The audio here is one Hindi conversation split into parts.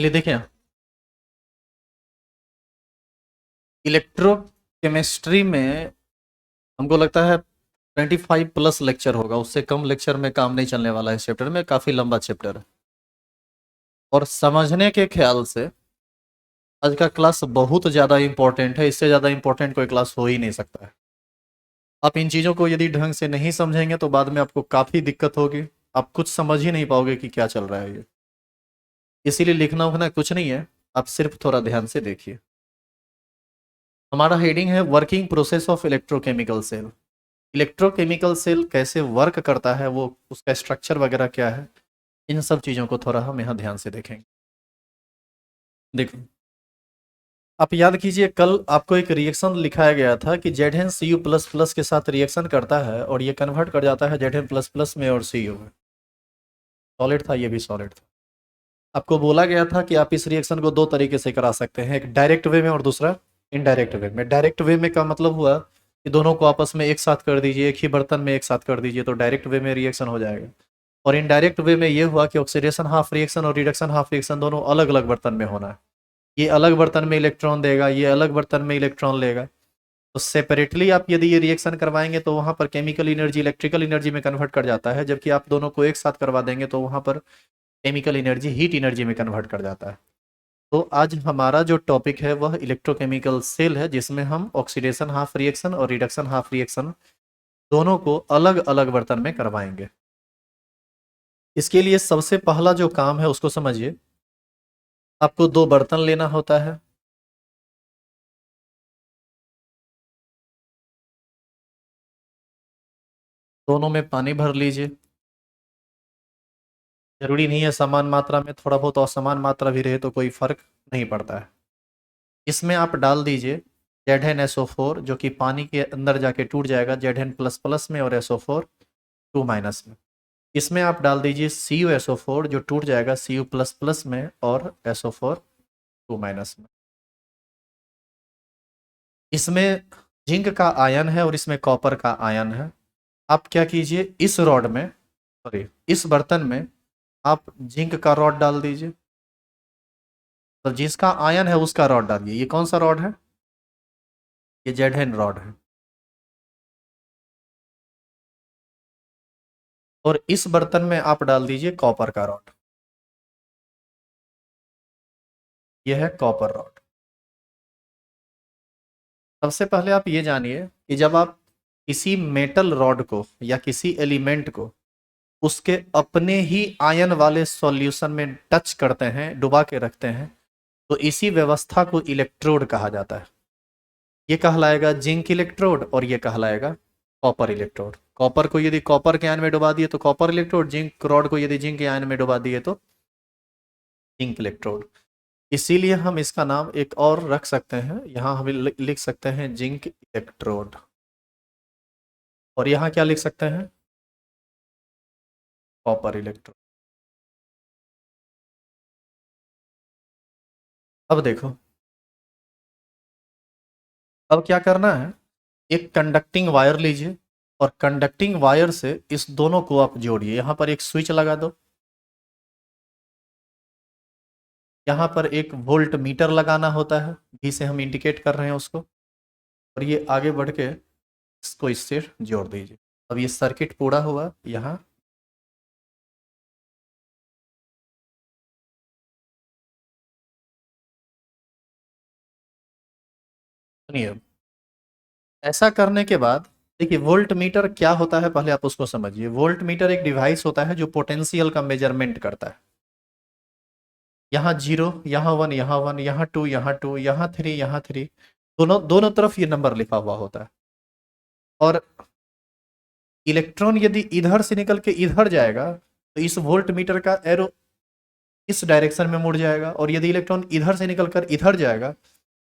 चलिए देखें, इलेक्ट्रोकेमिस्ट्री में हमको लगता है 25+ लेक्चर होगा, उससे कम लेक्चर में काम नहीं चलने वाला है। इस चैप्टर में काफ़ी लंबा चैप्टर है और समझने के ख्याल से आज का क्लास बहुत ज़्यादा इंपॉर्टेंट है। इससे ज़्यादा इंपॉर्टेंट कोई क्लास हो ही नहीं सकता है। आप इन चीज़ों को यदि ढंग से नहीं समझेंगे तो बाद में आपको काफ़ी दिक्कत होगी। आप कुछ समझ ही नहीं पाओगे कि क्या चल रहा है ये। इसीलिए लिखना उखना कुछ नहीं है, आप सिर्फ थोड़ा ध्यान से देखिए। हमारा हेडिंग है working process of electrochemical cell. Electrochemical cell कैसे वर्क करता है, वो उसका स्ट्रक्चर वगैरह क्या है, इन सब चीज़ों को थोड़ा हम यहाँ ध्यान से देखेंगे। देखो, आप याद कीजिए कल आपको एक रिएक्शन लिखाया गया था कि ZnCu++ के साथ रिएक्शन करता है और ये कन्वर्ट कर जाता है Zn++ में और Cu में। सॉलिड था, ये भी सॉलिड था। आपको बोला गया था कि आप इस रिएक्शन को दो तरीके से करा सकते हैं, एक डायरेक्ट वे में और दूसरा इनडायरेक्ट वे में। डायरेक्ट वे में का मतलब हुआ कि दोनों को आपस में एक साथ कर दीजिए, एक ही बर्तन में एक साथ कर दीजिए, तो डायरेक्ट वे में रिएक्शन हो जाएगा। और इनडायरेक्ट वे में ये हुआ कि ऑक्सीडेशन हाफ रिएक्शन और रिडक्शन हाफ रिएक्शन दोनों अलग अलग बर्तन में होना है। ये अलग बर्तन में इलेक्ट्रॉन देगा, ये अलग बर्तन में इलेक्ट्रॉन लेगा। तो सेपरेटली आप यदि ये रिएक्शन करवाएंगे तो वहाँ पर केमिकल एनर्जी इलेक्ट्रिकल एनर्जी में कन्वर्ट कर जाता है, जबकि आप दोनों को एक साथ करवा देंगे तो वहाँ पर केमिकल एनर्जी हीट एनर्जी में कन्वर्ट कर जाता है। तो आज हमारा जो टॉपिक है वह इलेक्ट्रोकेमिकल सेल है, जिसमें हम ऑक्सीडेशन हाफ रिएक्शन और रिडक्शन हाफ रिएक्शन दोनों को अलग अलग बर्तन में करवाएंगे। इसके लिए सबसे पहला जो काम है उसको समझिए। आपको दो बर्तन लेना होता है। दोनों में पानी भर लीजिए। जरूरी नहीं है समान मात्रा में, थोड़ा बहुत असमान मात्रा भी रहे तो कोई फर्क नहीं पड़ता है। इसमें आप डाल दीजिए ZnSO4, जो कि पानी के अंदर जाके टूट जाएगा Zn++ में और SO4 2- में। इसमें आप डाल दीजिए CuSO4, जो टूट जाएगा Cu++ में और SO4 2- में। इसमें जिंक का आयन है और इसमें कॉपर का आयन है। आप क्या कीजिए, इस रॉड में, सॉरी इस बर्तन में आप जिंक का रॉड डाल दीजिए। तो जिसका आयन है उसका रॉड डालिए। ये कौन सा रॉड है? ये Zn रॉड है। और इस बर्तन में आप डाल दीजिए कॉपर का रॉड। यह है कॉपर रॉड। सबसे पहले आप ये जानिए कि जब आप किसी मेटल रॉड को या किसी एलिमेंट को उसके अपने ही आयन वाले सॉल्यूशन में टच करते हैं, डुबा के रखते हैं, तो इसी व्यवस्था को इलेक्ट्रोड कहा जाता है। ये कहलाएगा जिंक इलेक्ट्रोड और ये कहलाएगा कॉपर इलेक्ट्रोड। कॉपर को यदि कॉपर के आयन में डुबा दिए तो कॉपर इलेक्ट्रोड, जिंक रॉड को यदि जिंक के आयन में डुबा दिए तो जिंक इलेक्ट्रोड। इसीलिए हम इसका नाम एक और रख सकते हैं, यहाँ हम लिख सकते हैं जिंक इलेक्ट्रोड। और यहाँ क्या लिख सकते हैं? Copper electrode. अब देखो, अब क्या करना है, एक कंडक्टिंग वायर लीजिए और कंडक्टिंग वायर से इस दोनों को आप जोड़िए। यहाँ पर एक स्विच लगा दो। यहाँ पर एक वोल्ट मीटर लगाना होता है, भी से हम इंडिकेट कर रहे हैं उसको। और ये आगे बढ़ के इसको इससे जोड़ दीजिए। अब ये सर्किट पूरा हुआ। यहाँ सुनिए, ऐसा करने के बाद देखिए वोल्ट मीटर क्या होता है, पहले आप उसको समझिए। वोल्ट मीटर एक डिवाइस होता है जो पोटेंशियल का मेजरमेंट करता है। यहाँ 0, यहाँ 1, यहाँ 1, यहाँ 2, यहाँ 2, यहाँ 3, यहाँ 3, दोनों दोनों तरफ ये नंबर लिखा हुआ होता है। और इलेक्ट्रॉन यदि इधर से निकल के इधर जाएगा तो इस वोल्ट मीटर का एरो इस डायरेक्शन में मुड़ जाएगा, और यदि इलेक्ट्रॉन इधर से निकलकर इधर जाएगा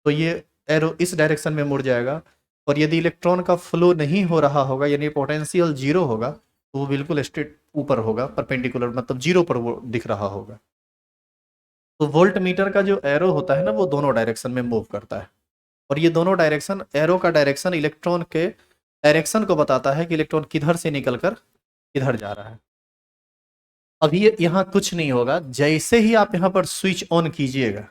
तो ये एरो इस डायरेक्शन में मुड़ जाएगा। और यदि इलेक्ट्रॉन का फ्लो नहीं हो रहा होगा, यानी पोटेंशियल 0 होगा, तो वो बिल्कुल स्ट्रेट ऊपर होगा, परपेंडिकुलर, मतलब 0 पर वो दिख रहा होगा। तो वोल्ट मीटर का जो एरो होता है ना, वो दोनों डायरेक्शन में मूव करता है। और ये दोनों डायरेक्शन, एरो का डायरेक्शन इलेक्ट्रॉन के डायरेक्शन को बताता है कि इलेक्ट्रॉन किधर से निकलकर किधर जा रहा है। अभी यहाँ कुछ नहीं होगा, जैसे ही आप यहाँ पर स्विच ऑन कीजिएगा,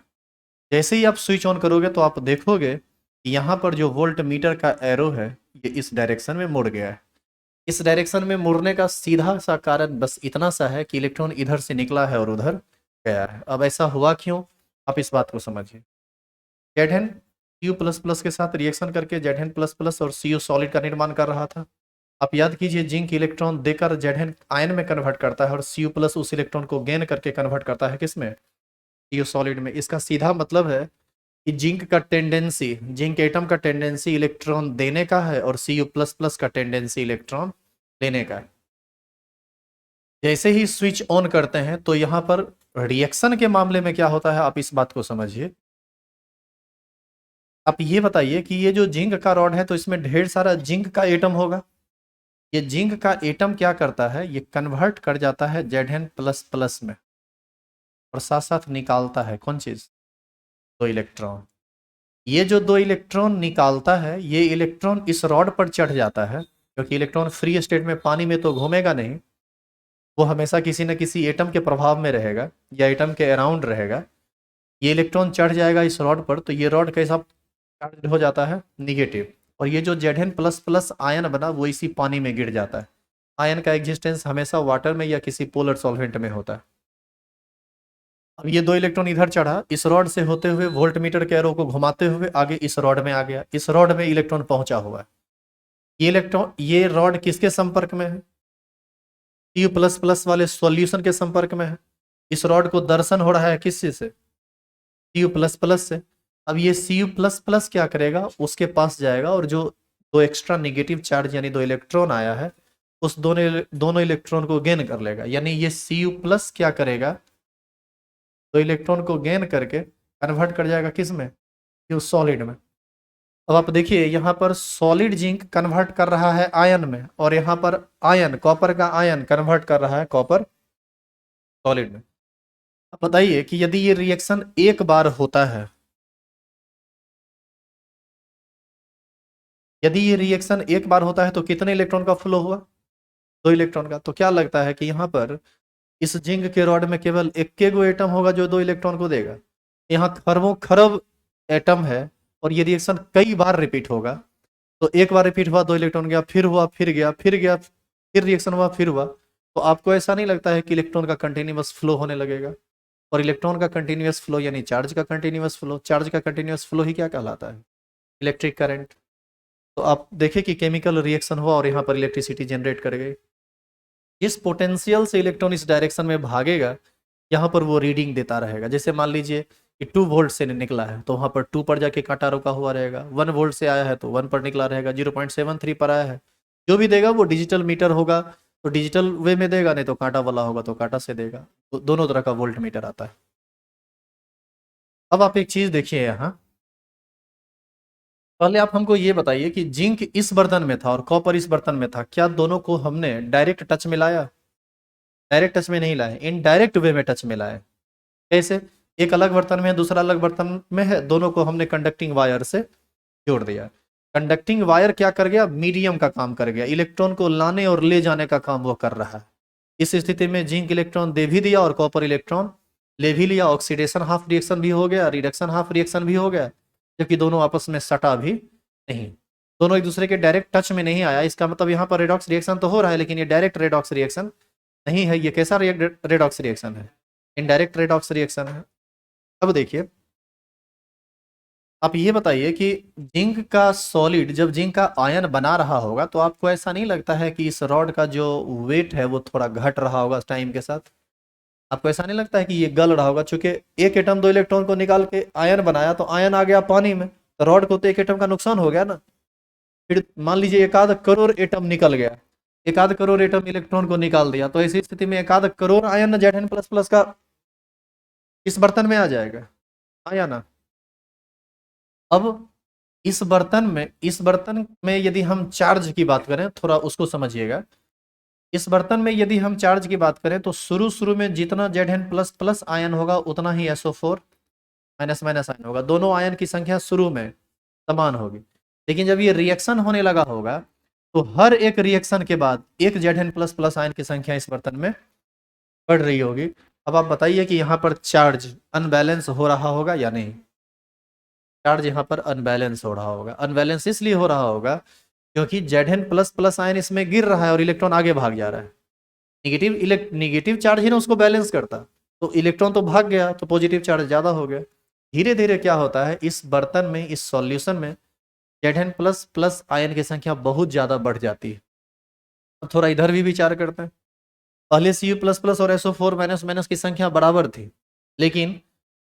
जैसे ही आप स्विच ऑन करोगे तो आप देखोगे कि यहाँ पर जो वोल्ट मीटर का एरो है ये इस डायरेक्शन में मुड़ गया है। इस डायरेक्शन में मुड़ने का सीधा सा कारण बस इतना सा है कि इलेक्ट्रॉन इधर से निकला है और उधर गया है। अब ऐसा हुआ क्यों, आप इस बात को समझिए। जेड Cu प्लस प्लस के साथ रिएक्शन करके जेड प्लस प्लस और Cu सॉलिड का निर्माण कर रहा था। आप याद कीजिए, जिंक इलेक्ट्रॉन देकर जेड आयन में कन्वर्ट करता है और Cu प्लस उस इलेक्ट्रॉन को गेन करके कन्वर्ट करता है किस में, Cu सॉलिड में। इसका सीधा मतलब है कि जिंक एटम का टेंडेंसी इलेक्ट्रॉन देने का है और Cu प्लस प्लस का टेंडेंसी इलेक्ट्रॉन लेने का है। जैसे ही स्विच ऑन करते हैं तो यहां पर रिएक्शन के मामले में क्या होता है, आप इस बात को समझिए। आप ये बताइए कि ये जो जिंक का रॉड है तो इसमें ढेर सारा जिंक का एटम होगा। ये जिंक का एटम क्या करता है, ये कन्वर्ट कर जाता है जेड प्लस प्लस में और साथ साथ निकालता है कौन चीज, दो इलेक्ट्रॉन। ये जो दो इलेक्ट्रॉन निकालता है ये इलेक्ट्रॉन इस रॉड पर चढ़ जाता है, क्योंकि इलेक्ट्रॉन फ्री स्टेट में पानी में तो घूमेगा नहीं, वो हमेशा किसी न किसी एटम के प्रभाव में रहेगा या एटम के अराउंड रहेगा। ये इलेक्ट्रॉन चढ़ जाएगा इस रॉड पर तो ये रॉड कैसा चार्ज हो जाता है, निगेटिव। और ये जो जेड प्लस प्लस आयन बना वो इसी पानी में गिर जाता है। आयन का एग्जिस्टेंस हमेशा वाटर में या किसी पोलर सॉल्वेंट में होता है। अब ये दो इलेक्ट्रॉन इधर चढ़ा, इस रॉड से होते हुए वोल्ट मीटर के एरो को घुमाते हुए आगे इस रॉड में आ गया, इस रॉड में इलेक्ट्रॉन पहुंचा हुआ है। ये इलेक्ट्रॉन, ये रॉड किसके संपर्क में है, Cu प्लस प्लस वाले सॉल्यूशन के संपर्क में है। इस रॉड को दर्शन हो रहा है किस चीज से, Cu प्लस प्लस से। अब ये Cu प्लस प्लस क्या करेगा, उसके पास जाएगा और जो दो एक्स्ट्रा निगेटिव चार्ज यानी दो इलेक्ट्रॉन आया है उस दोनों इलेक्ट्रॉन को गेन कर लेगा। यानी ये Cu प्लस क्या करेगा, दो इलेक्ट्रॉन को गेन करके कन्वर्ट कर जाएगा किस में, Q सॉलिड में। अब आप देखिए यहाँ पर सॉलिड जिंक कन्वर्ट कर रहा है आयन में और यहाँ पर आयन, कॉपर का आयन कन्वर्ट कर रहा है कॉपर सॉलिड में। अब बताइए कि यदि ये रिएक्शन एक बार होता है, यदि ये रिएक्शन एक बार होता है तो कितने इलेक्ट्रॉन का फ्लो हुआ, दो इलेक्ट्रॉन का। तो क्या लगता है कि यहाँ पर इस जिंक के रॉड में केवल एक गो एटम होगा जो दो इलेक्ट्रॉन को देगा। यहाँ खरबों खरब एटम है और ये रिएक्शन कई बार रिपीट होगा। तो एक बार रिपीट हुआ, दो इलेक्ट्रॉन गया, फिर हुआ, फिर गया, फिर गया, फिर रिएक्शन हुआ, फिर हुआ। तो आपको ऐसा नहीं लगता है कि इलेक्ट्रॉन का कंटिन्यूअस फ्लो होने लगेगा। और इलेक्ट्रॉन का कंटिन्यूअस फ्लो यानी चार्ज का कंटिन्यूअस फ्लो, चार्ज का कंटिन्यूअस फ्लो ही क्या कहलाता है, इलेक्ट्रिक करंट। तो आप देखें कि केमिकल रिएक्शन हुआ और यहाँ पर इलेक्ट्रिसिटी जनरेट कर गई। जिस पोटेंशियल से इलेक्ट्रॉन इस डायरेक्शन में भागेगा यहाँ पर वो रीडिंग देता रहेगा। जैसे मान लीजिए कि 2 वोल्ट से निकला है तो वहाँ पर 2 पर जाके कांटा रुका हुआ रहेगा, 1 वोल्ट से आया है तो 1 पर निकला रहेगा, 0.73 पर आया है, जो भी देगा वो डिजिटल मीटर होगा तो डिजिटल वे में देगा, नहीं तो कांटा वाला होगा तो कांटा से देगा। तो दोनों तरह का वोल्ट मीटर आता है। अब आप एक चीज देखिए यहाँ, पहले आप हमको ये बताइए कि जिंक इस बर्तन में था और कॉपर इस बर्तन में था, क्या दोनों को हमने डायरेक्ट टच में लाया, डायरेक्ट टच में नहीं लाए, इनडायरेक्ट वे में टच में लाए। कैसे, एक अलग बर्तन में है दूसरा अलग बर्तन में है, दोनों को हमने कंडक्टिंग वायर से जोड़ दिया। कंडक्टिंग वायर क्या कर गया, मीडियम का काम कर गया, इलेक्ट्रॉन को लाने और ले जाने का काम वो कर रहा है। इस स्थिति में जिंक इलेक्ट्रॉन दे भी दिया और कॉपर इलेक्ट्रॉन ले भी लिया। ऑक्सीडेशन हाफ रिएक्शन भी हो गया, रिडक्शन हाफ रिएक्शन भी हो गया, जबकि दोनों आपस में सटा भी नहीं, दोनों एक दूसरे के डायरेक्ट टच में नहीं आया। इसका मतलब यहाँ पर रेडॉक्स रिएक्शन तो हो रहा है लेकिन ये डायरेक्ट रेडॉक्स रिएक्शन नहीं है। ये कैसा रेडॉक्स रिएक्शन है, इनडायरेक्ट रेडॉक्स रिएक्शन है। अब देखिए, आप ये बताइए कि जिंक का सॉलिड जब जिंक का आयन बना रहा होगा तो आपको ऐसा नहीं लगता है कि इस रॉड का जो वेट है वो थोड़ा घट रहा होगा टाइम के साथ। आपको ऐसा नहीं लगता है कि ये गल रहा होगा, चूंकि एक एटम दो इलेक्ट्रॉन को निकाल के आयन बनाया तो आयन आ गया पानी में, तो रॉड को तो एक एटम का नुकसान हो गया ना। फिर मान लीजिए एक आध करोड़ एटम निकल गया, एक आध करोड़ एटम इलेक्ट्रॉन को निकाल दिया, तो ऐसी स्थिति में एक आध crore ion Z plus plus का इस बर्तन में आ जाएगा, आया ना। अब इस बर्तन में यदि हम चार्ज की बात करें, थोड़ा उसको समझिएगा। इस बर्तन में यदि हम चार्ज की बात करें तो शुरू शुरू में जितना जेड प्लस प्लस आयन होगा उतना ही SO4 माइनस माइनस आयन होगा, दोनों आयन की संख्या शुरू में समान होगी। लेकिन जब ये रिएक्शन होने लगा होगा तो हर एक रिएक्शन के बाद एक जेड प्लस प्लस आयन की संख्या इस बर्तन में बढ़ रही होगी। अब आप बताइए कि यहाँ पर चार्ज अनबैलेंस हो रहा होगा या नहीं। चार्ज यहाँ पर अनबैलेंस हो रहा होगा। अनबैलेंस इसलिए हो रहा होगा क्योंकि Zn प्लस प्लस आयन इसमें गिर रहा है और इलेक्ट्रॉन आगे भाग जा रहा है। नेगेटिव चार्ज ही ना उसको बैलेंस करता, तो इलेक्ट्रॉन तो भाग गया तो पॉजिटिव चार्ज ज़्यादा हो गया। धीरे धीरे क्या होता है, इस बर्तन में, इस सॉल्यूशन में Zn प्लस प्लस आयन की संख्या बहुत ज़्यादा बढ़ जाती है। अब थोड़ा इधर भी विचार करते हैं। पहले Cu प्लस प्लस और SO4 माइनस माइनस की संख्या बराबर थी, लेकिन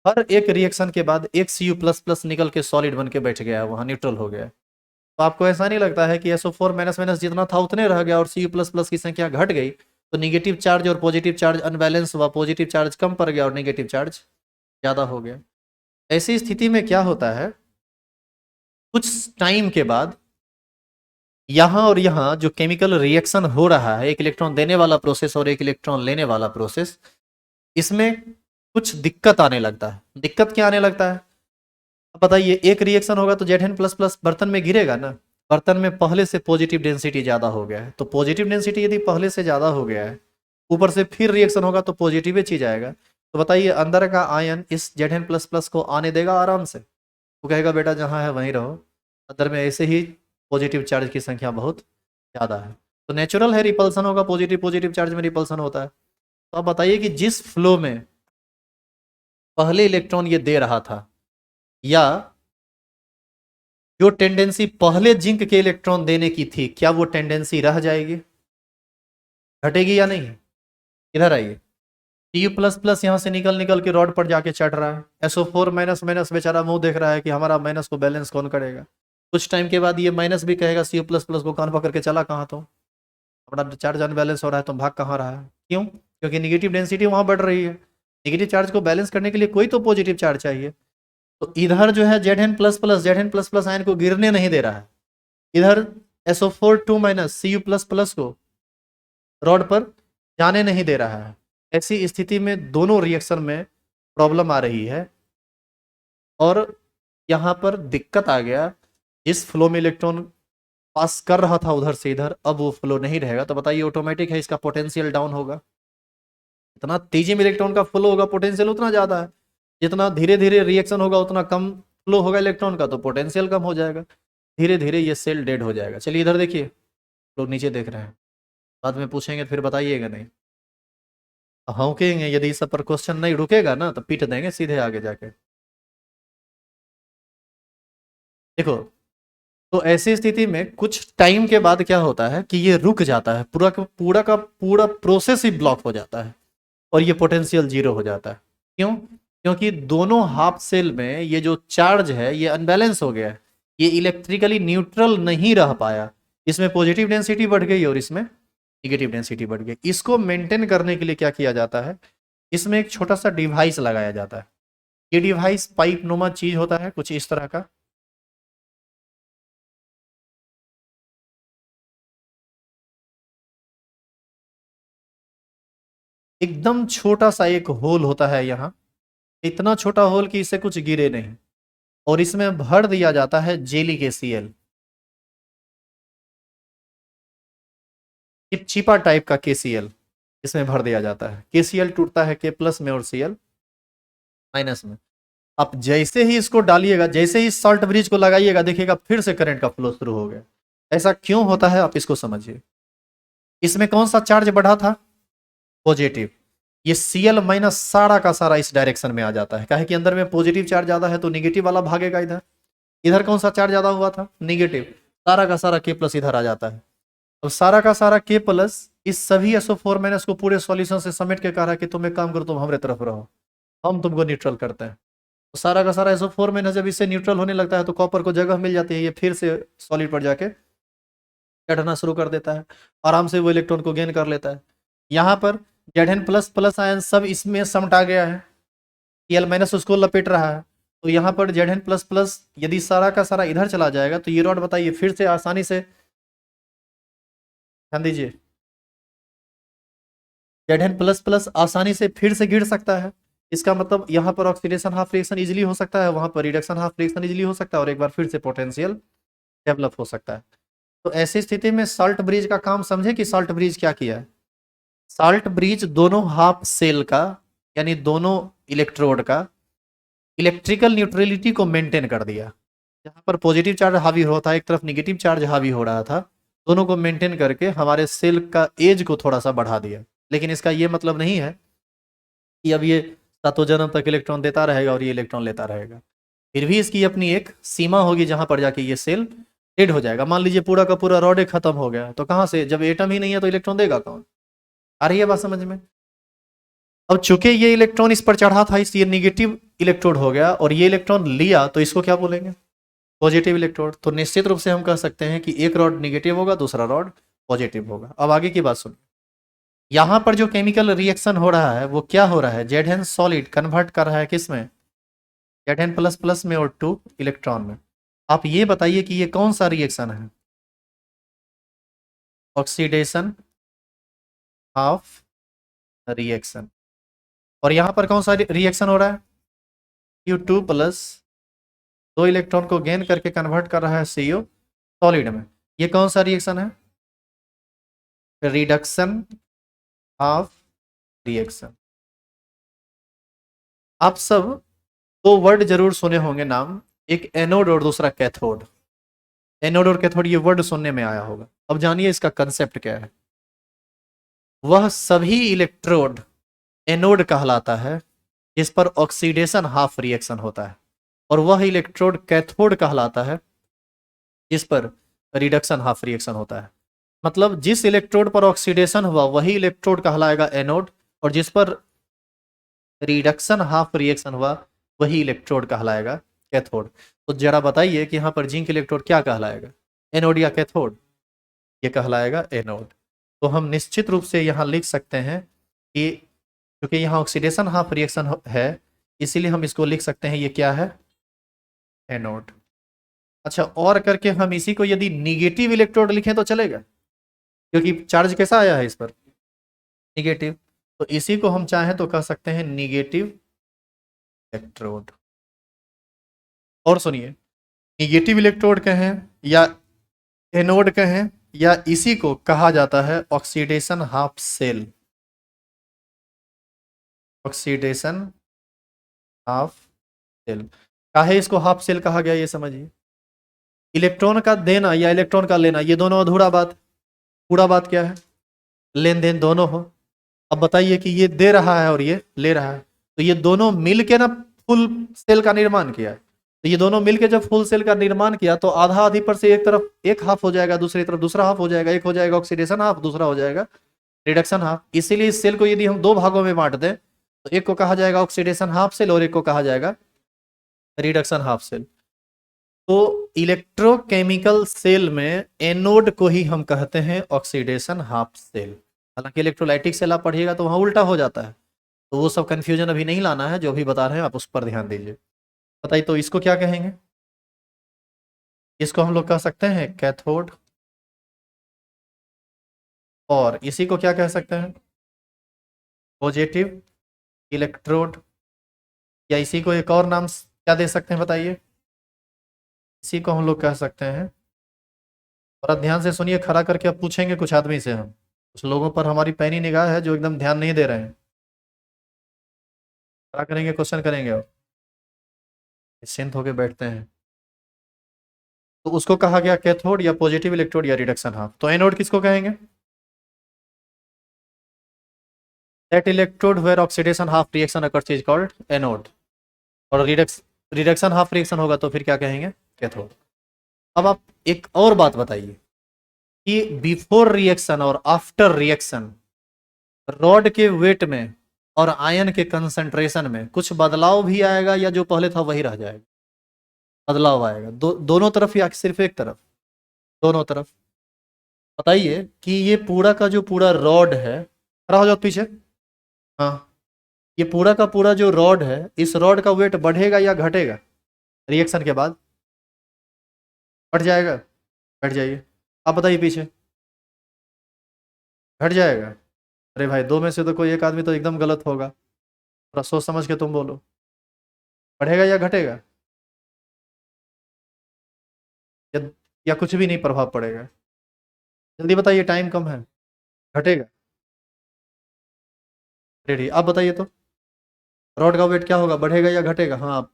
हर एक रिएक्शन के बाद एक Cu प्लस प्लस निकल के सॉलिड बन के बैठ गया, वहाँ न्यूट्रल हो गया। तो आपको ऐसा नहीं लगता है कि SO4 माइनस माइनस जितना था उतने रह गया और Cu प्लस प्लस की संख्या घट गई, तो निगेटिव चार्ज और पॉजिटिव चार्ज अनबैलेंस हुआ, पॉजिटिव चार्ज कम पड़ गया और नेगेटिव चार्ज ज़्यादा हो गया। ऐसी स्थिति में क्या होता है, कुछ टाइम के बाद यहाँ और यहाँ जो केमिकल रिएक्शन हो रहा है, एक इलेक्ट्रॉन देने वाला प्रोसेस और एक इलेक्ट्रॉन लेने वाला प्रोसेस, इसमें कुछ दिक्कत आने लगता है। दिक्कत क्या आने लगता है, अब बताइए। एक रिएक्शन होगा तो Zn प्लस प्लस बर्तन में गिरेगा ना। बर्तन में पहले से पॉजिटिव डेंसिटी ज़्यादा हो गया है, तो पॉजिटिव डेंसिटी यदि पहले से ज़्यादा हो गया है, ऊपर से फिर रिएक्शन होगा तो पॉजिटिव चीज आएगा। तो बताइए अंदर का आयन इस Zn प्लस प्लस को आने देगा आराम से? वो कहेगा बेटा जहाँ है वहीं रहो। अंदर में ऐसे ही पॉजिटिव चार्ज की संख्या बहुत ज़्यादा है, तो नेचुरल है रिपल्सन होगा, पॉजिटिव पॉजिटिव चार्ज में रिपल्सन होता है। तो आप बताइए कि जिस फ्लो में पहले इलेक्ट्रॉन ये दे रहा था, या जो टेंडेंसी पहले जिंक के इलेक्ट्रॉन देने की थी, क्या वो टेंडेंसी रह जाएगी, घटेगी या नहीं? इधर आइए। Cu प्लस प्लस यहाँ से निकल निकल के रॉड पर जाके चढ़ रहा है, SO4 माइनस माइनस बेचारा मुंह देख रहा है कि हमारा माइनस को बैलेंस कौन करेगा। कुछ टाइम के बाद ये माइनस भी कहेगा Cu प्लस प्लस को, कान पकड़ के चला कहाँ, तो अपना चार्ज अनबैलेंस हो रहा है, तो भाग कहाँ रहा है? क्यों? क्योंकि निगेटिव डेंसिटी वहाँ बढ़ रही है। नेगेटिव चार्ज को बैलेंस करने के लिए कोई तो पॉजिटिव चार्ज चाहिए। तो इधर जो है Zn प्लस प्लस आयन को गिरने नहीं दे रहा है, इधर SO4 2 minus Cu plus plus को रॉड पर जाने नहीं दे रहा है। ऐसी स्थिति में दोनों रिएक्शन में प्रॉब्लम आ रही है और यहाँ पर दिक्कत आ गया। जिस फ्लो में इलेक्ट्रॉन पास कर रहा था उधर से इधर, अब वो फ्लो नहीं रहेगा, तो बताइए ऑटोमेटिक है इसका पोटेंशियल डाउन होगा। जितना तेजी में इलेक्ट्रॉन का फ्लो होगा पोटेंशियल उतना ज़्यादा है, जितना धीरे धीरे रिएक्शन होगा उतना कम फ्लो होगा इलेक्ट्रॉन का, तो पोटेंशियल कम हो जाएगा। धीरे धीरे ये सेल डेड हो जाएगा। चलिए इधर देखिए, लोग नीचे देख रहे हैं, बाद में पूछेंगे फिर बताइएगा नहीं, हौकेंगे। यदि इस सब पर क्वेश्चन नहीं रुकेगा ना तो पीट देंगे सीधे आगे जाके। देखो, तो ऐसी स्थिति में कुछ टाइम के बाद क्या होता है कि ये रुक जाता है, का पूरा प्रोसेस ही ब्लॉक हो जाता है और ये पोटेंशियल जीरो हो जाता है। क्यों? क्योंकि दोनों हाफ सेल में ये जो चार्ज है ये अनबैलेंस हो गया है, ये इलेक्ट्रिकली न्यूट्रल नहीं रह पाया। इसमें पॉजिटिव डेंसिटी बढ़ गई और इसमें निगेटिव डेंसिटी बढ़ गई। इसको मेंटेन करने के लिए क्या किया जाता है, इसमें एक छोटा सा डिवाइस लगाया जाता है। ये डिवाइस पाइप नुमा चीज होता है कुछ इस तरह का। एकदम छोटा सा एक होल होता है यहाँ, इतना छोटा होल कि इससे कुछ गिरे नहीं, और इसमें भर दिया जाता है जेली के Cl, चिपचिपा टाइप का KCl इसमें भर दिया जाता है। KCl टूटता है K प्लस में और Cl माइनस में। आप जैसे ही इसको डालिएगा, जैसे ही सॉल्ट ब्रिज को लगाइएगा, देखिएगा फिर से करंट का फ्लो शुरू हो गया। ऐसा क्यों होता है आप इसको समझिए। इसमें कौन सा चार्ज बढ़ा था, पॉजिटिव। ये Cl माइनस सारा का सारा इस डायरेक्शन में आ जाता है, काहे कि अंदर में पॉजिटिव चार्ज ज्यादा है तो निगेटिव वाला भागेगा इधर। इधर कौन सा चार्ज ज्यादा हुआ था, निगेटिव, सारा का सारा K प्लस इधर आ जाता है। अब सारा का सारा K प्लस इस सभी SO4 माइनस को पूरे सॉल्यूशन से समेट के कह रहा है कि तुम एक काम करो, तुम हमारे तरफ रहो, हम तुमको न्यूट्रल करते हैं। तो सारा का सारा SO4 माइनस जब इससे न्यूट्रल होने लगता है तो कॉपर को जगह मिल जाती है, ये फिर से सॉलिड पर जाके चढ़ना शुरू कर देता है, आराम से वो इलेक्ट्रॉन को गेन कर लेता है। यहाँ पर Zn प्लस प्लस आयन सब इसमें समटा गया है, Cl माइनस उसको लपेट रहा है। तो यहाँ पर Zn प्लस प्लस यदि सारा का सारा इधर चला जाएगा तो ये रॉड बताइए फिर से आसानी से, ध्यान दीजिए, Zn प्लस प्लस आसानी से फिर से गिर सकता है। इसका मतलब यहाँ पर ऑक्सीडेशन हाफ रिएक्शन इजीली हो सकता है, वहां पर रिडक्शन हाफ रिएक्शन इजीली हो सकता है, और एक बार फिर से पोटेंशियल डेवलप हो सकता है। तो ऐसी स्थिति में सॉल्ट ब्रिज का काम समझे कि सॉल्ट ब्रिज क्या किया है। साल्ट ब्रिज दोनों हाफ सेल का, यानी दोनों इलेक्ट्रोड का इलेक्ट्रिकल न्यूट्रलिटी को मेंटेन कर दिया। जहां पर पॉजिटिव चार्ज हावी होता है, एक तरफ निगेटिव चार्ज हावी हो रहा था, दोनों को मेंटेन करके हमारे सेल का एज को थोड़ा सा बढ़ा दिया। लेकिन इसका ये मतलब नहीं है कि अब ये सातों जन्म तक इलेक्ट्रॉन देता रहेगा और ये इलेक्ट्रॉन लेता रहेगा। फिर भी इसकी अपनी एक सीमा होगी जहां पर जाके ये सेल डेड हो जाएगा। मान लीजिए पूरा का पूरा रॉड खत्म हो गया, तो कहां से, जब एटम ही नहीं है तो इलेक्ट्रॉन देगा कौन? आ रही है बात समझ में? अब चूंकि ये इलेक्ट्रॉन इस पर चढ़ा था, इस ये निगेटिव इलेक्ट्रोड हो गया, और ये इलेक्ट्रॉन लिया, तो इसको क्या बोलेंगे? Positive electrode. तो निश्चित रूप से हम कह सकते हैं कि एक रॉड निगेटिव होगा, दूसरा रॉड पॉजिटिव होगा। अब आगे की बात सुनिए। यहां पर जो केमिकल रिएक्शन हो रहा है वो क्या हो रहा है? जेड सॉलिड कन्वर्ट कर रहा है किस में? जेड प्लस प्लस में और 2 इलेक्ट्रॉन में। आप ये बताइए कि ये कौन सा रिएक्शन है? Oxidation of reaction. और यहां पर कौन सा रिएक्शन हो रहा है? Q2 प्लस 2 इलेक्ट्रॉन को गेन करके कन्वर्ट कर रहा है CO सॉलिड में। ये कौन सा रिएक्शन है? Reduction of reaction. आप सब दो वर्ड जरूर सुने होंगे नाम, एक एनोड और दूसरा कैथोड। एनोड और कैथोड ये वर्ड सुनने में आया होगा। अब जानिए इसका कंसेप्ट क्या है। वह सभी इलेक्ट्रोड एनोड कहलाता है जिस पर ऑक्सीडेशन हाफ रिएक्शन होता है, और वह इलेक्ट्रोड कैथोड कहलाता है जिस पर रिडक्शन हाफ रिएक्शन होता है। मतलब जिस इलेक्ट्रोड पर ऑक्सीडेशन हुआ वही इलेक्ट्रोड कहलाएगा एनोड, और जिस पर रिडक्शन हाफ रिएक्शन हुआ वही इलेक्ट्रोड कहलाएगा कैथोड। तो जरा बताइए कि यहाँ पर जिंक इलेक्ट्रोड क्या कहलाएगा, एनोड या कैथोड? ये कहलाएगा एनोड। तो हम निश्चित रूप से यहाँ लिख सकते हैं कि क्योंकि यहाँ ऑक्सीडेशन हाफ रिएक्शन है, इसीलिए हम इसको लिख सकते हैं ये क्या है? एनोड। अच्छा, और करके हम इसी को यदि निगेटिव इलेक्ट्रोड लिखें तो चलेगा, क्योंकि चार्ज कैसा आया है इस पर? निगेटिव। तो इसी को हम चाहें तो कह सकते हैं निगेटिव इलेक्ट्रोड। और सुनिए, निगेटिव इलेक्ट्रोड कहें या एनोड कहें, या इसी को कहा जाता है oxidation half cell. Oxidation half cell. काहे इसको हाफ सेल कहा गया ये समझिए। इलेक्ट्रॉन का देना या इलेक्ट्रॉन का लेना ये दोनों अधूरा बात, पूरा बात क्या है? लेन देन दोनों हो। अब बताइए कि ये दे रहा है और ये ले रहा है, तो ये दोनों मिल के ना फुल सेल का निर्माण किया है। तो ये दोनों मिलके जब फुल सेल का निर्माण किया तो आधा आधी पर से एक तरफ एक हाफ हो जाएगा, दूसरी तरफ दूसरा हाफ हो जाएगा। एक हो जाएगा ऑक्सीडेशन हाफ, दूसरा हो जाएगा रिडक्शन हाफ। इसीलिए इस सेल को यदि हम दो भागों में बांट दें तो एक को कहा जाएगा ऑक्सीडेशन हाफ सेल और एक को कहा जाएगा रिडक्शन हाफ सेल। तो इलेक्ट्रोकेमिकल सेल में एनोड को ही हम कहते हैं ऑक्सीडेशन हाफ सेल। हालांकि इलेक्ट्रोलाइटिक सेल आप पढ़िएगा तो वहां उल्टा हो जाता है, तो वो सब कंफ्यूजन अभी नहीं लाना है, जो भी बता रहे हैं आप उस पर ध्यान दीजिए। बताइए तो इसको क्या कहेंगे? इसको हम लोग कह सकते हैं कैथोड, और इसी को क्या कह सकते हैं? Positive electrode. या इसी को एक और नाम क्या दे सकते हैं बताइए? इसी को हम लोग कह सकते हैं, और ध्यान से सुनिए, खड़ा करके अब पूछेंगे कुछ आदमी से हम, कुछ लोगों पर हमारी पैनी निगाह है जो एकदम ध्यान नहीं दे रहे हैं। खड़ा करेंगे, क्वेश्चन करेंगे अब, निश्चिंत होके बैठते हैं। तो उसको कहा गया कैथोड या पॉजिटिव इलेक्ट्रोड या रिडक्शन हाफ। तो एनोड किसको कहेंगे? That electrode where oxidation half reaction occurs is called anode. और रिडक्शन हाफ रिएक्शन होगा तो फिर क्या कहेंगे? कैथोड। अब आप एक और बात बताइए कि बिफोर रिएक्शन और आफ्टर रिएक्शन रॉड के वेट में और आयन के कंसंट्रेशन में कुछ बदलाव भी आएगा, या जो पहले था वही रह जाएगा? बदलाव आएगा दोनों तरफ या सिर्फ एक तरफ? दोनों तरफ। बताइए कि ये पूरा का जो पूरा रॉड है, खड़ा हो जाओ पीछे। हाँ, ये पूरा का पूरा जो रॉड है, इस रॉड का वेट बढ़ेगा या घटेगा रिएक्शन के बाद? बढ़ जाएगा। घट जाइए। आप बताइए पीछे। घट जाएगा। अरे भाई, दो में से तो कोई एक आदमी तो एकदम गलत होगा, थोड़ा सोच समझ के तुम बोलो। बढ़ेगा या घटेगा? या, या कुछ भी नहीं प्रभाव पड़ेगा? जल्दी बताइए, टाइम कम है। घटेगा। रेडी। आप बताइए तो रॉड का वेट क्या होगा, बढ़ेगा या घटेगा? हाँ आप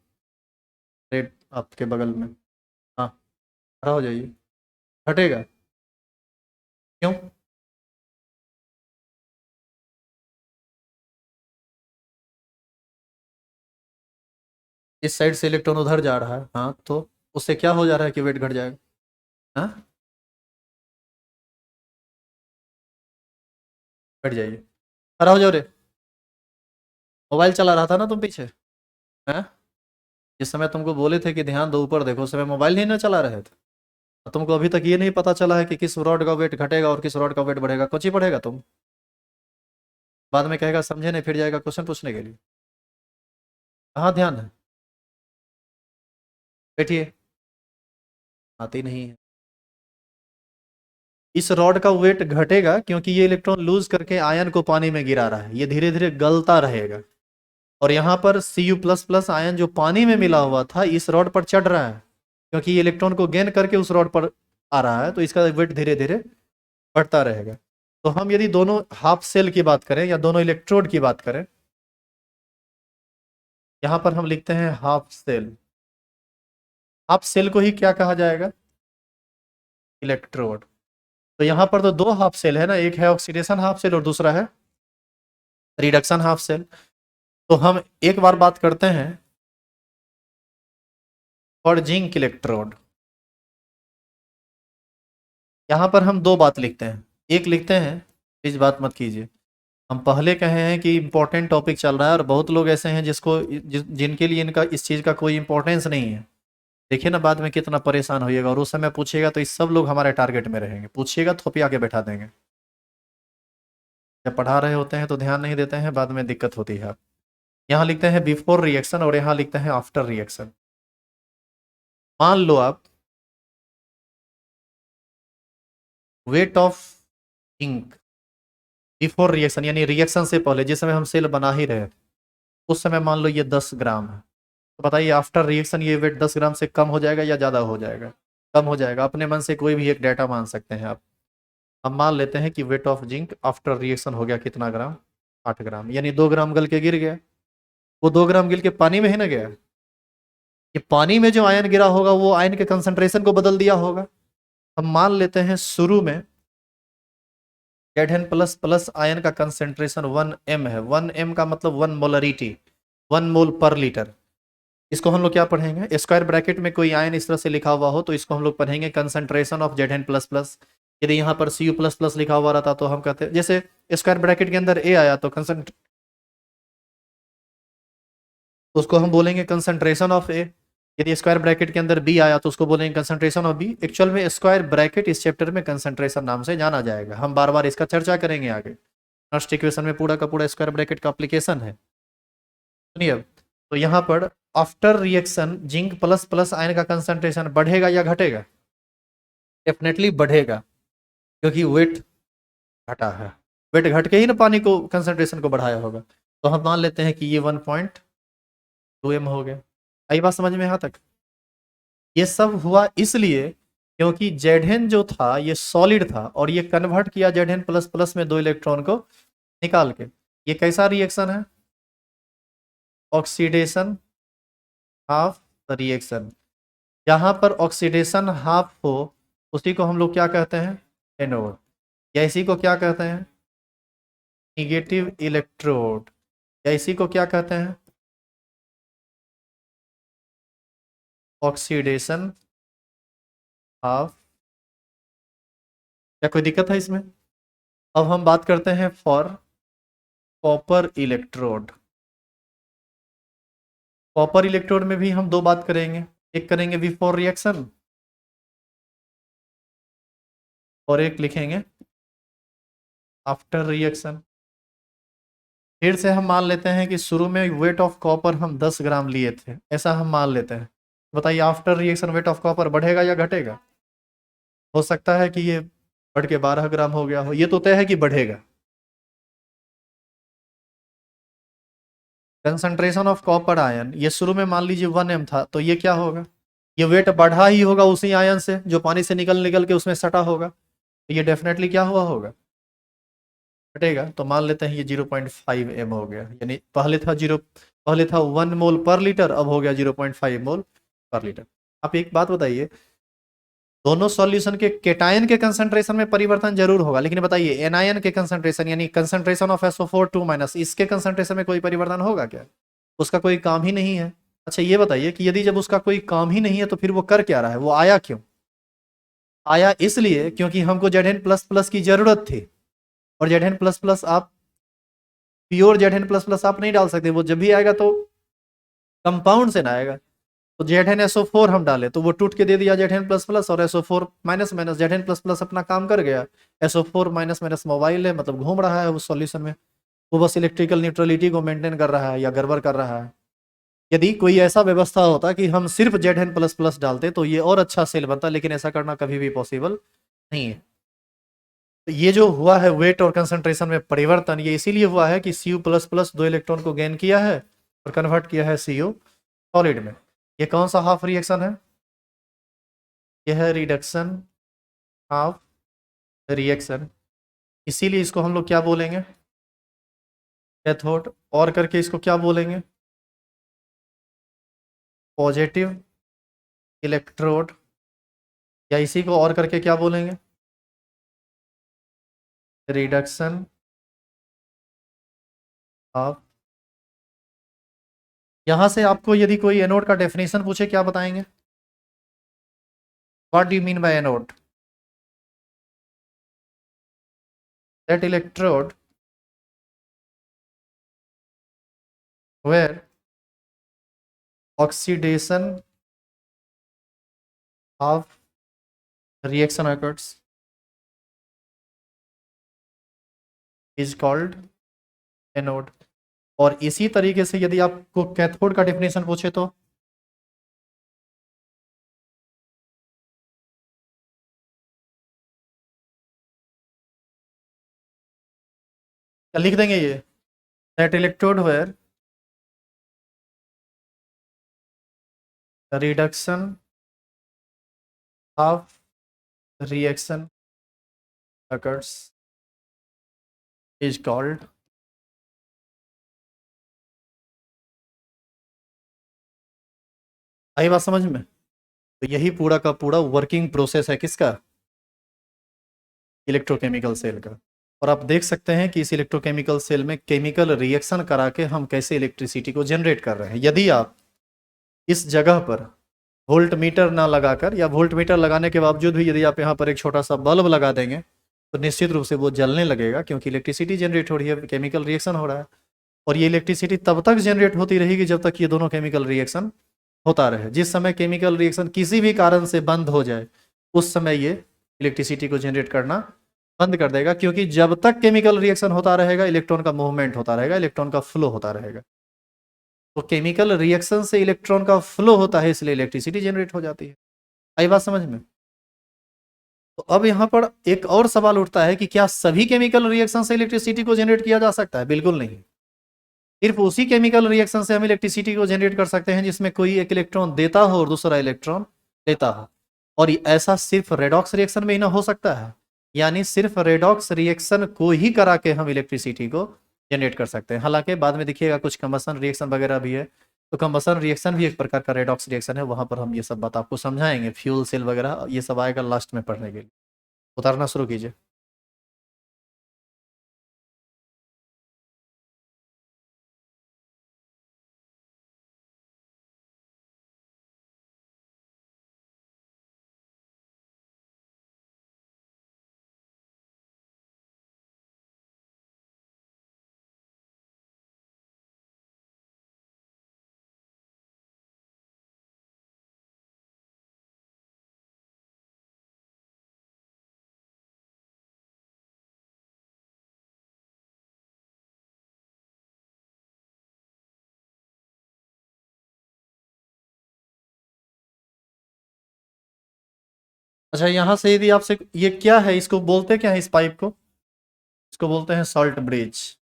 रेड आपके बगल में। हाँ खड़ा हो जाइए। घटेगा। क्यों? इस साइड से इलेक्ट्रॉन उधर जा रहा है, हाँ तो उससे क्या हो जा रहा है कि वेट घट जाएगा? हाँ घट जाइए। खड़ा हो जाओ रे। मोबाइल चला रहा था ना तुम पीछे? हैं? जिस समय तुमको बोले थे कि ध्यान दो ऊपर देखो, उस समय मोबाइल नहीं ना चला रहे थे? और तुमको अभी तक ये नहीं पता चला है कि किस रॉड का वेट घटेगा और किस रॉड का वेट बढ़ेगा? कुछ ही पढ़ेगा तुम, बाद में कहेगा समझे नहीं, फिर जाएगा क्वेश्चन पूछने के लिए। कहाँ ध्यान है? बैठिए। आती नहीं है। इस रॉड का वेट घटेगा क्योंकि ये इलेक्ट्रॉन लूज करके आयन को पानी में गिरा रहा है, ये धीरे धीरे गलता रहेगा। और यहाँ पर Cu++ आयन जो पानी में मिला हुआ था इस रॉड पर चढ़ रहा है, क्योंकि ये इलेक्ट्रॉन को गेन करके उस रॉड पर आ रहा है, तो इसका वेट धीरे धीरे बढ़ता रहेगा। तो हम यदि दोनों हाफ सेल की बात करें या दोनों इलेक्ट्रोड की बात करें, यहाँ पर हम लिखते हैं हाफ सेल। हाफ सेल को ही क्या कहा जाएगा? इलेक्ट्रोड। तो यहाँ पर तो दो हाफ सेल है ना, एक है ऑक्सीडेशन हाफ सेल और दूसरा है रिडक्शन हाफ सेल। तो हम एक बार बात करते हैं फॉर जिंक इलेक्ट्रोड। यहाँ पर हम दो बात लिखते हैं। एक लिखते हैं, प्लीज बात मत कीजिए, हम पहले कहे हैं कि इंपॉर्टेंट टॉपिक चल रहा है और बहुत लोग ऐसे हैं जिनके लिए इनका इस चीज़ का कोई इंपॉर्टेंस नहीं है। देखिए ना बाद में कितना परेशान होइएगा, और उस समय पूछिएगा तो इस सब लोग हमारे टारगेट में रहेंगे, पूछिएगा थोपिया के बैठा देंगे। जब पढ़ा रहे होते हैं तो ध्यान नहीं देते हैं, बाद में दिक्कत होती है। यहाँ लिखते हैं बिफोर रिएक्शन और यहाँ लिखते हैं आफ्टर रिएक्शन। मान लो आप weight of ink before reaction यानी रिएक्शन से पहले, जिस समय हम सेल बना ही रहे थे, उस समय मान लो ये 10 ग्राम है। तो बताइए आफ्टर रिएक्शन ये वेट 10 ग्राम से कम हो जाएगा या ज़्यादा हो जाएगा? कम हो जाएगा। अपने मन से कोई भी एक डाटा मान सकते हैं आप। हम मान लेते हैं कि weight of zinc after reaction हो गया कितना ग्राम? 8 ग्राम, यानी 2 ग्राम गल के गिर गया। वो 2 ग्राम गिर के पानी में ही ना गया? ये पानी में जो आयन गिरा होगा वो आयन के कंसंट्रेशन को बदल दिया होगा। हम मान लेते हैं शुरू में Zn++ आयन का कंसेंट्रेशन 1 m है। 1 m का मतलब 1 मोलरिटी, 1 मोल/लीटर। इसको हम लोग क्या पढ़ेंगे? स्क्वायर ब्रैकेट में कोई आयन इस तरह से लिखा हुआ हो तो इसको हम लोग पढ़ेंगे कंसंट्रेशन ऑफ Zn++। यदि यहाँ पर Cu++ लिखा हुआ रहता तो हम कहते हैं, जैसे स्क्वायर ब्रैकेट के अंदर ए आया तो उसको हम बोलेंगे कंसंट्रेशन ऑफ ए। यदि स्क्वायर ब्रैकेट के अंदर बी आया तो उसको बोलेंगे कंसंट्रेशन ऑफ बी। एक्चुअल में स्क्वायर ब्रैकेट इस चैप्टर में कंसंट्रेशन नाम से जाना जाएगा, हम बार बार इसका चर्चा करेंगे आगे। फर्स्ट इक्वेशन में पूरा का पूरा स्क्वायर ब्रैकेट का एप्लीकेशन है। सुनिए अब, तो यहाँ पर after reaction zinc plus plus ion का कंसंट्रेशन बढ़ेगा या घटेगा? डेफिनेटली बढ़ेगा, क्योंकि वेट घटा है। वेट घट के ही ना पानी को कंसंट्रेशन को बढ़ाया होगा। तो हम मान लेते हैं कि ये 1.2 m हो गया। आई बात समझ में यहाँ तक? ये सब हुआ इसलिए क्योंकि जेडन जो था ये सॉलिड था और ये कन्वर्ट किया Zn++ में 2 इलेक्ट्रॉन को निकाल के। ये कैसा रिएक्शन है? Oxidation half reaction. जहां पर ऑक्सीडेशन हाफ हो उसी को हम लोग क्या कहते हैं? एनोड। या इसी को क्या कहते हैं? Negative electrode. या इसी को क्या कहते हैं? Oxidation half. क्या कोई दिक्कत है इसमें? अब हम बात करते हैं for copper electrode. Copper electrode में भी हम दो बात करेंगे, एक करेंगे बिफोर रिएक्शन और एक लिखेंगे आफ्टर रिएक्शन। फिर से हम मान लेते हैं कि शुरू में वेट ऑफ कॉपर हम 10 ग्राम लिए थे, ऐसा हम मान लेते हैं। बताइए after reaction weight of copper बढ़ेगा या घटेगा? हो सकता है कि ये बढ़ के 12 ग्राम हो गया हो, ये तो तय है कि बढ़ेगा। कंसंट्रेशन ऑफ कॉपर आयन ये शुरू में मान लीजिए 1 m था, तो ये क्या होगा? ये वेट बढ़ा ही होगा उसी आयन से जो पानी से निकल निकल के उसमें सटा होगा, तो ये डेफिनेटली क्या हुआ होगा? हटेगा तो मान लेते हैं ये 0.5 m हो गया, यानी पहले था 1 मोल पर लीटर, अब हो गया 0.5 मोल पर लीटर। आप एक बात बताइए, दोनों सॉल्यूशन के केटायन के कंसंट्रेशन में परिवर्तन जरूर होगा, लेकिन बताइए एनायन के कंसंट्रेशन यानी कंसंट्रेशन ऑफ SO4 2 माइनस, इसके कंसंट्रेशन में कोई परिवर्तन होगा क्या? उसका कोई काम ही नहीं है। अच्छा ये बताइए कि यदि जब उसका कोई काम ही नहीं है तो फिर वो कर क्या रहा है, वो आया क्यों? आया इसलिए क्योंकि हमको Zn++ की जरूरत थी, और Zn++ आप प्योर Zn++ आप नहीं डाल सकते, वो जब भी आएगा तो कंपाउंड से ना आएगा। तो ZnSO4 हम डाले तो वो टूट के दे दिया Zn++, और SO4 माइनस माइनस Zn++ अपना काम कर गया। SO4 माइनस माइनस मोबाइल है, मतलब घूम रहा है उस सॉल्यूशन में, वो बस इलेक्ट्रिकल न्यूट्रलिटी को मेंटेन कर रहा है या गड़बड़ कर रहा है। यदि कोई ऐसा व्यवस्था होता कि हम सिर्फ Zn++ डालते तो ये और अच्छा सेल बनता, लेकिन ऐसा करना कभी भी पॉसिबल नहीं है। तो ये जो हुआ है वेट और कंसंट्रेशन में परिवर्तन, ये इसीलिए हुआ है कि Cu++ 2 इलेक्ट्रॉन को गेन किया है और कन्वर्ट किया है Cu सॉलिड में। ये कौन सा हाफ रिएक्शन है? यह है रिडक्शन हाफ रिएक्शन, इसीलिए इसको हम लोग क्या बोलेंगे, कैथोड। और करके इसको क्या बोलेंगे, पॉजिटिव इलेक्ट्रोड, या इसी को और करके क्या बोलेंगे, रिडक्शन ऑफ। यहां से आपको यदि कोई एनोड का डेफिनेशन पूछे क्या बताएंगे? What do you mean by anode? That electrode where oxidation of reaction occurs is called anode. और इसी तरीके से यदि आपको कैथोड का डेफिनेशन पूछे तो लिख देंगे ये, that electrode where reduction of reaction occurs is called। आई बात समझ में? तो यही पूरा का पूरा वर्किंग प्रोसेस है किसका, इलेक्ट्रोकेमिकल सेल का। और आप देख सकते हैं कि इस इलेक्ट्रोकेमिकल सेल में केमिकल रिएक्शन करा के हम कैसे इलेक्ट्रिसिटी को जनरेट कर रहे हैं। यदि आप इस जगह पर वोल्ट मीटर ना लगाकर, या वोल्ट मीटर लगाने के बावजूद भी यदि आप यहाँ पर एक छोटा सा बल्ब लगा देंगे तो निश्चित रूप से वो जलने लगेगा, क्योंकि इलेक्ट्रिसिटी जनरेट हो रही है, केमिकल रिएक्शन हो रहा है। और ये इलेक्ट्रिसिटी तब तक जनरेट होती रहेगी जब तक ये दोनों केमिकल रिएक्शन होता रहे। जिस समय केमिकल रिएक्शन किसी भी कारण से बंद हो जाए उस समय ये इलेक्ट्रिसिटी को जनरेट करना बंद कर देगा, क्योंकि जब तक केमिकल रिएक्शन होता रहेगा इलेक्ट्रॉन का मूवमेंट होता रहेगा, इलेक्ट्रॉन का फ्लो होता रहेगा। तो केमिकल रिएक्शन से इलेक्ट्रॉन का फ्लो होता है, इसलिए इलेक्ट्रिसिटी जनरेट हो जाती है। आई बात समझ में? तो अब यहाँ पर एक और सवाल उठता है कि क्या सभी केमिकल रिएक्शन से इलेक्ट्रिसिटी को जनरेट किया जा सकता है? बिल्कुल नहीं। सिर्फ उसी केमिकल रिएक्शन से हम इलेक्ट्रिसिटी को जनरेट कर सकते हैं जिसमें कोई एक इलेक्ट्रॉन देता हो और दूसरा इलेक्ट्रॉन लेता हो। और ऐसा सिर्फ रेडॉक्स रिएक्शन में ही ना हो सकता है, यानी सिर्फ रेडॉक्स रिएक्शन को ही करा के हम इलेक्ट्रिसिटी को जनरेट कर सकते हैं। हालांकि बाद में देखिएगा कुछ कंबसन रिएक्शन वगैरह भी है, तो कंबसन रिएक्शन भी एक प्रकार का रेडॉक्स रिएक्शन है, वहां पर हम ये सब बात आपको समझाएंगे, फ्यूल सेल वगैरह ये सब आएगा लास्ट में पढ़ने के लिए। उतारना शुरू कीजिए। अच्छा यहाँ से यदि आपसे ये क्या है, इसको बोलते क्या है इस पाइप को? इसको बोलते हैं सॉल्ट ब्रिज।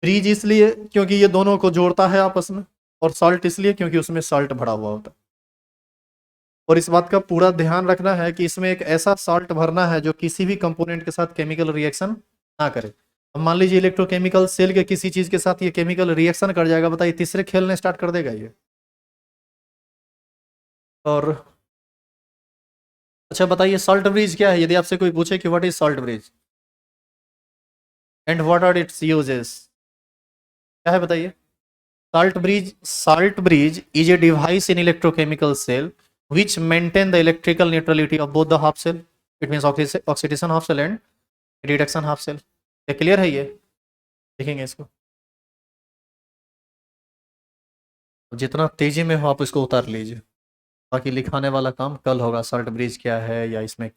ब्रिज इसलिए क्योंकि ये दोनों को जोड़ता है आपस में। और सॉल्ट इसलिए क्योंकि उसमें सॉल्ट भरा हुआ होता है। और इस बात का पूरा ध्यान रखना है कि इसमें एक ऐसा सॉल्ट भरना है जो किसी भी कंपोनेंट के साथ केमिकल रिएक्शन ना करे। अब मान लीजिए इलेक्ट्रोकेमिकल सेल के किसी चीज के साथ ये केमिकल रिएक्शन कर जाएगा, बताइए तीसरे खेलने स्टार्ट कर देगा ये। और अच्छा बताइए सॉल्ट ब्रिज क्या है, यदि आपसे कोई पूछे कि what is salt bridge and what are its uses, क्या है बताइए। Salt bridge is a device in electrochemical cell which maintain the electrical neutrality of both the half cell. It means oxidation half cell and reduction half cell. क्या क्लियर है ये? देखेंगे इसको, जितना तेजी में हो आप इसको उतार लीजिए, बाकी लिखाने वाला काम कल होगा, सॉल्ट ब्रिज क्या है या इसमें।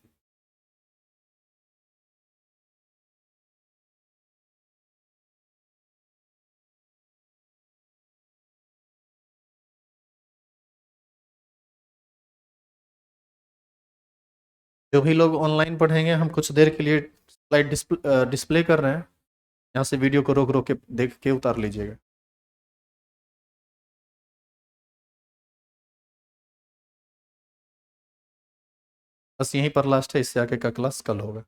जो भी लोग ऑनलाइन पढ़ेंगे, हम कुछ देर के लिए स्लाइड डिस्प्ले कर रहे हैं, यहाँ से वीडियो को रोक रोक के देख के उतार लीजिएगा। बस यहीं पर लास्ट है, इससे आगे का क्लास कल होगा।